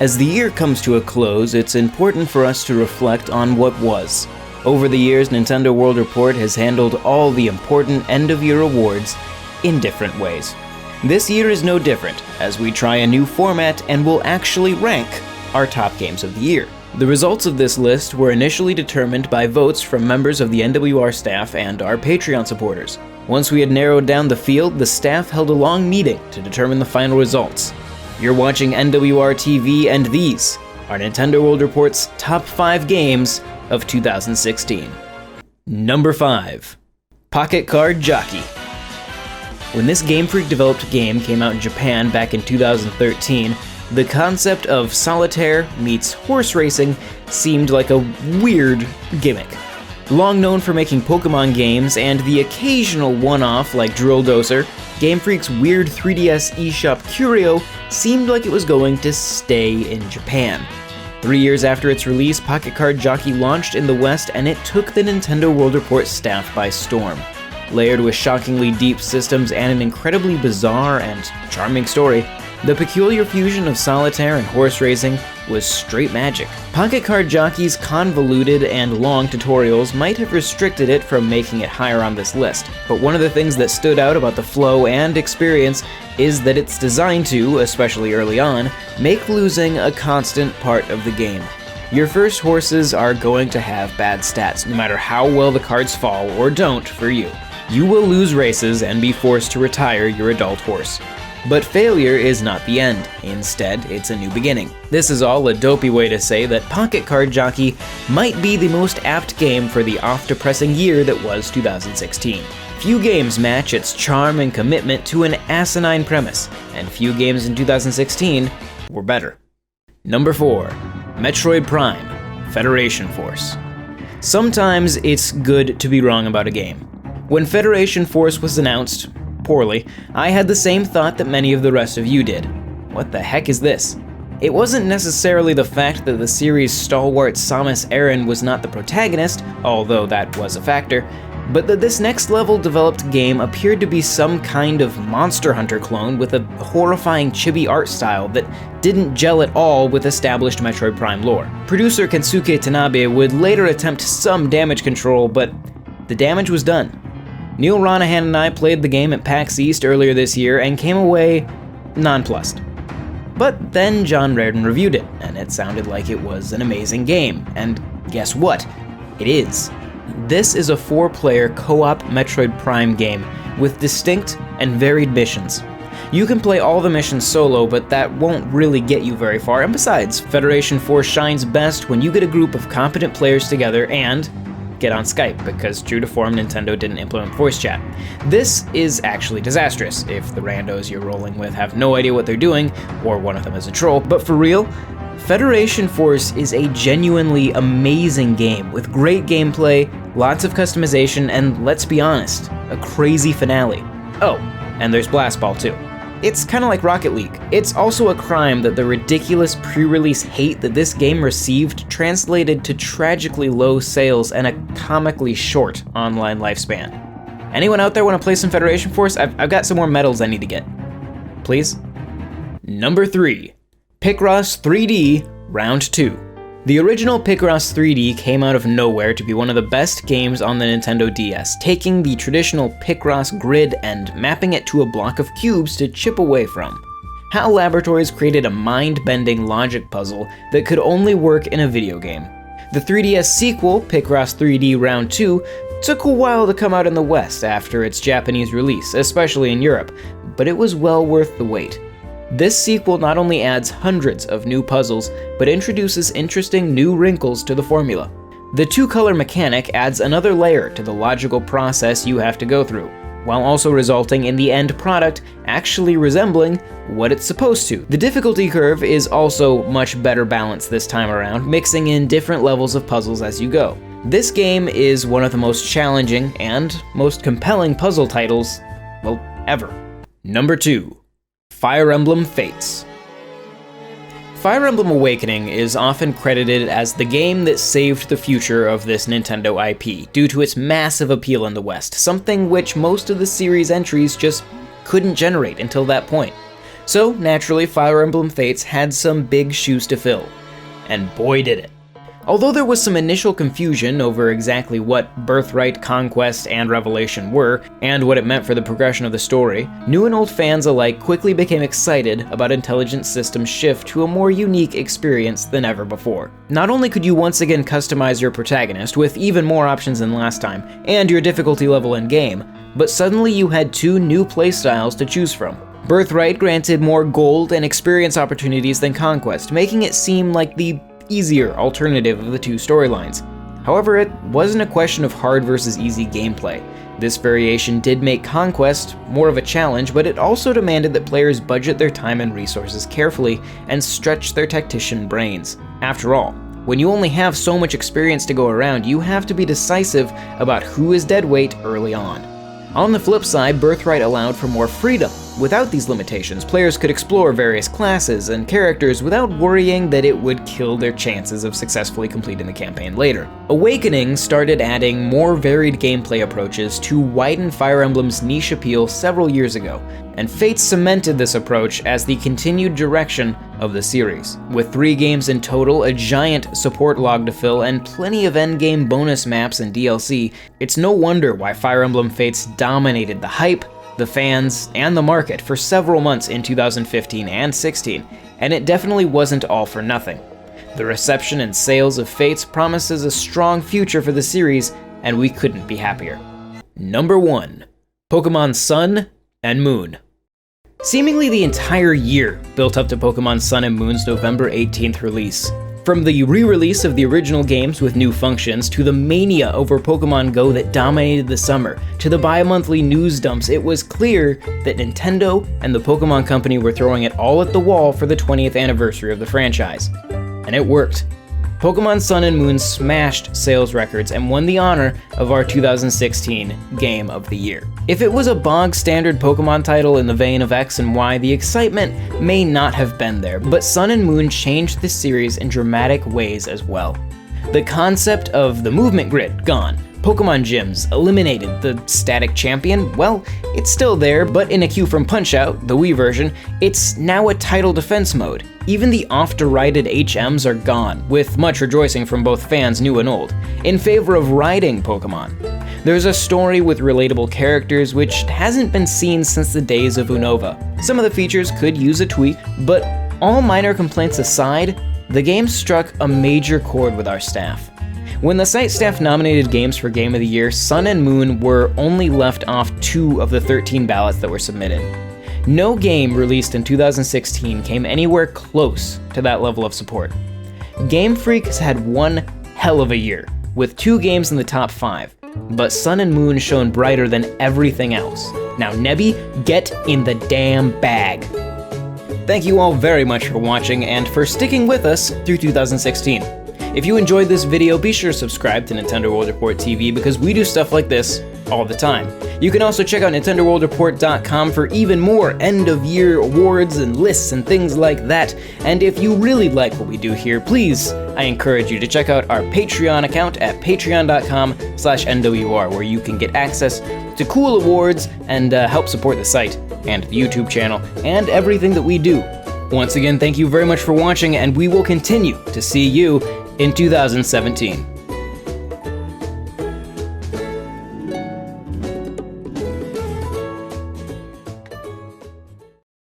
As the year comes to a close, it's important for us to reflect on what was. Over the years, Nintendo World Report has handled all the important end-of-year awards in different ways. This year is no different, as we try a new format and will actually rank our top games of the year. The results of this list were initially determined by votes from members of the NWR staff and our Patreon supporters. Once we had narrowed down the field, the staff held a long meeting to determine the final results. You're watching NWR TV, and these are Nintendo World Report's top 5 games of 2016. Number 5. Pocket Card Jockey. When this Game Freak developed game came out in Japan back in 2013, the concept of solitaire meets horse racing seemed like a weird gimmick. Long known for making Pokemon games and the occasional one-off like Drill Doser, Game Freak's weird 3DS eShop Curio seemed like it was going to stay in Japan. 3 years after its release, Pocket Card Jockey launched in the West, and it took the Nintendo World Report staff by storm. Layered with shockingly deep systems and an incredibly bizarre and charming story, the peculiar fusion of solitaire and horse racing was straight magic. Pocket Card Jockey's convoluted and long tutorials might have restricted it from making it higher on this list, but one of the things that stood out about the flow and experience is that it's designed to, especially early on, make losing a constant part of the game. Your first horses are going to have bad stats, no matter how well the cards fall or don't for you. You will lose races and be forced to retire your adult horse. But failure is not the end. Instead, it's a new beginning. This is all a dopey way to say that Pocket Card Jockey might be the most apt game for the oft-depressing year that was 2016. Few games match its charm and commitment to an asinine premise, and few games in 2016 were better. Number 4. Metroid Prime, Federation Force. Sometimes it's good to be wrong about a game. When Federation Force was announced, poorly, I had the same thought that many of the rest of you did. What the heck is this? It wasn't necessarily the fact that the series' stalwart Samus Aran was not the protagonist, although that was a factor, but that this next-level developed game appeared to be some kind of Monster Hunter clone with a horrifying chibi art style that didn't gel at all with established Metroid Prime lore. Producer Kensuke Tanabe would later attempt some damage control, but the damage was done. Neil Ronahan and I played the game at PAX East earlier this year and came away nonplussed. But then John Reardon reviewed it, and it sounded like it was an amazing game, and guess what? It is. This is a 4-player co-op Metroid Prime game with distinct and varied missions. You can play all the missions solo, but that won't really get you very far, and besides, Federation Force shines best when you get a group of competent players together and get on Skype, because true to form, Nintendo didn't implement voice chat. This is actually disastrous if the randos you're rolling with have no idea what they're doing, or one of them is a troll, but for real, Federation Force is a genuinely amazing game with great gameplay, lots of customization, and let's be honest, a crazy finale. Oh, and there's Blast Ball too. It's kinda like Rocket League. It's also a crime that the ridiculous pre-release hate that this game received translated to tragically low sales and a comically short online lifespan. Anyone out there wanna play some Federation Force? I've got some more medals I need to get. Please? Number 3. Picross 3D Round 2. The original Picross 3D came out of nowhere to be one of the best games on the Nintendo DS, taking the traditional Picross grid and mapping it to a block of cubes to chip away from. HAL Laboratories created a mind-bending logic puzzle that could only work in a video game. The 3DS sequel, Picross 3D Round 2, took a while to come out in the West after its Japanese release, especially in Europe, but it was well worth the wait. This sequel not only adds hundreds of new puzzles, but introduces interesting new wrinkles to the formula. The 2-color mechanic adds another layer to the logical process you have to go through, while also resulting in the end product actually resembling what it's supposed to. The difficulty curve is also much better balanced this time around, mixing in different levels of puzzles as you go. This game is one of the most challenging and most compelling puzzle titles, well, ever. Number 2. Fire Emblem Fates. Fire Emblem Awakening is often credited as the game that saved the future of this Nintendo IP due to its massive appeal in the West, something which most of the series entries just couldn't generate until that point. So, naturally, Fire Emblem Fates had some big shoes to fill. And boy did it. Although there was some initial confusion over exactly what Birthright, Conquest, and Revelation were, and what it meant for the progression of the story, new and old fans alike quickly became excited about Intelligent System's shift to a more unique experience than ever before. Not only could you once again customize your protagonist with even more options than last time, and your difficulty level in-game, but suddenly you had 2 new playstyles to choose from. Birthright granted more gold and experience opportunities than Conquest, making it seem like the easier alternative of the 2 storylines. However, it wasn't a question of hard versus easy gameplay. This variation did make Conquest more of a challenge, but it also demanded that players budget their time and resources carefully and stretch their tactician brains. After all, when you only have so much experience to go around, you have to be decisive about who is deadweight early on. On the flip side, Birthright allowed for more freedom. Without these limitations, players could explore various classes and characters without worrying that it would kill their chances of successfully completing the campaign later. Awakening started adding more varied gameplay approaches to widen Fire Emblem's niche appeal several years ago, and Fates cemented this approach as the continued direction of the series. With 3 games in total, a giant support log to fill, and plenty of endgame bonus maps and DLC, it's no wonder why Fire Emblem Fates dominated the hype, the fans, and the market for several months in 2015 and 16, and it definitely wasn't all for nothing. The reception and sales of Fates promises a strong future for the series, and we couldn't be happier. Number 1. Pokemon Sun and Moon. Seemingly the entire year built up to Pokemon Sun and Moon's November 18th release. From the re-release of the original games with new functions, to the mania over Pokemon Go that dominated the summer, to the bi-monthly news dumps, it was clear that Nintendo and the Pokemon Company were throwing it all at the wall for the 20th anniversary of the franchise. And it worked. Pokemon Sun and Moon smashed sales records and won the honor of our 2016 Game of the Year. If it was a bog-standard Pokemon title in the vein of X and Y, the excitement may not have been there, but Sun and Moon changed the series in dramatic ways as well. The concept of the movement grid gone, Pokemon gyms eliminated, the static champion, well, it's still there, but in a queue from Punch-Out, the Wii version, it's now a title defense mode. Even the oft-derided HMs are gone, with much rejoicing from both fans new and old, in favor of riding Pokemon. There's a story with relatable characters which hasn't been seen since the days of Unova. Some of the features could use a tweak, but all minor complaints aside, the game struck a major chord with our staff. When the site staff nominated games for Game of the Year, Sun and Moon were only left off 2 of the 13 ballots that were submitted. No game released in 2016 came anywhere close to that level of support. Game Freak has had one hell of a year, with 2 games in the top 5, but Sun and Moon shone brighter than everything else. Now Nebby, get in the damn bag. Thank you all very much for watching and for sticking with us through 2016. If you enjoyed this video, be sure to subscribe to Nintendo World Report TV because we do stuff like this all the time. You can also check out NintendoWorldReport.com for even more end-of-year awards and lists and things like that. And if you really like what we do here, please, I encourage you to check out our Patreon account at patreon.com/NWR, where you can get access to cool awards and help support the site and the YouTube channel and everything that we do. Once again, thank you very much for watching, and we will continue to see you in 2017.